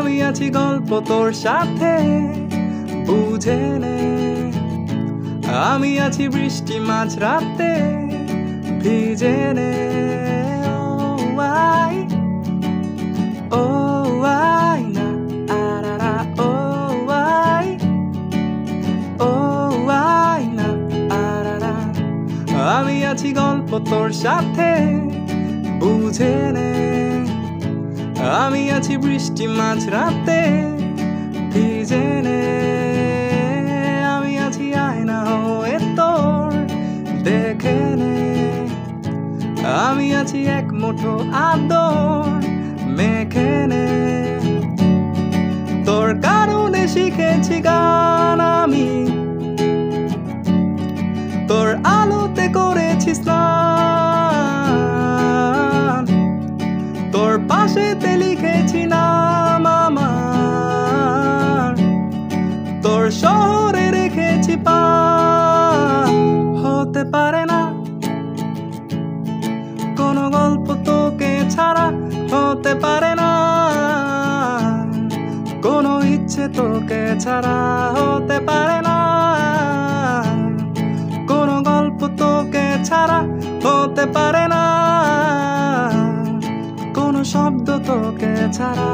আমি আছি গল্প তোর সাথে বুঝে নে, আমি আছি বৃষ্টি মাঝ রাতে ভিজে নে। ও আই না আরারা, ও আই, ও আই না আরারা। আমি আছি গল্প তোর সাথে বুঝে নে, আমি আছি বৃষ্টি মাঝ রাতে ভিজে নে। আমি আছি আয়না হয়ে তোর দেখে নে, আমি আছি এক মুঠো আদর মেখে নে। তোর কারণে শিখেছি গান আমি, তোর আলোতে করেছি স্নান, তোর পাশেতে লিখেছি নাম আমার, তোর শহরে রেখেছি পান। হতে পারে না কোনো গল্প তোকে ছাড়া, হতে পারে না কোনো ইচ্ছে তোকে ছাড়া, হতে পারে না কোনো গল্প তোকে ছাড়া, হতে পারে না কোনো শব্দ তোকে ছাড়া।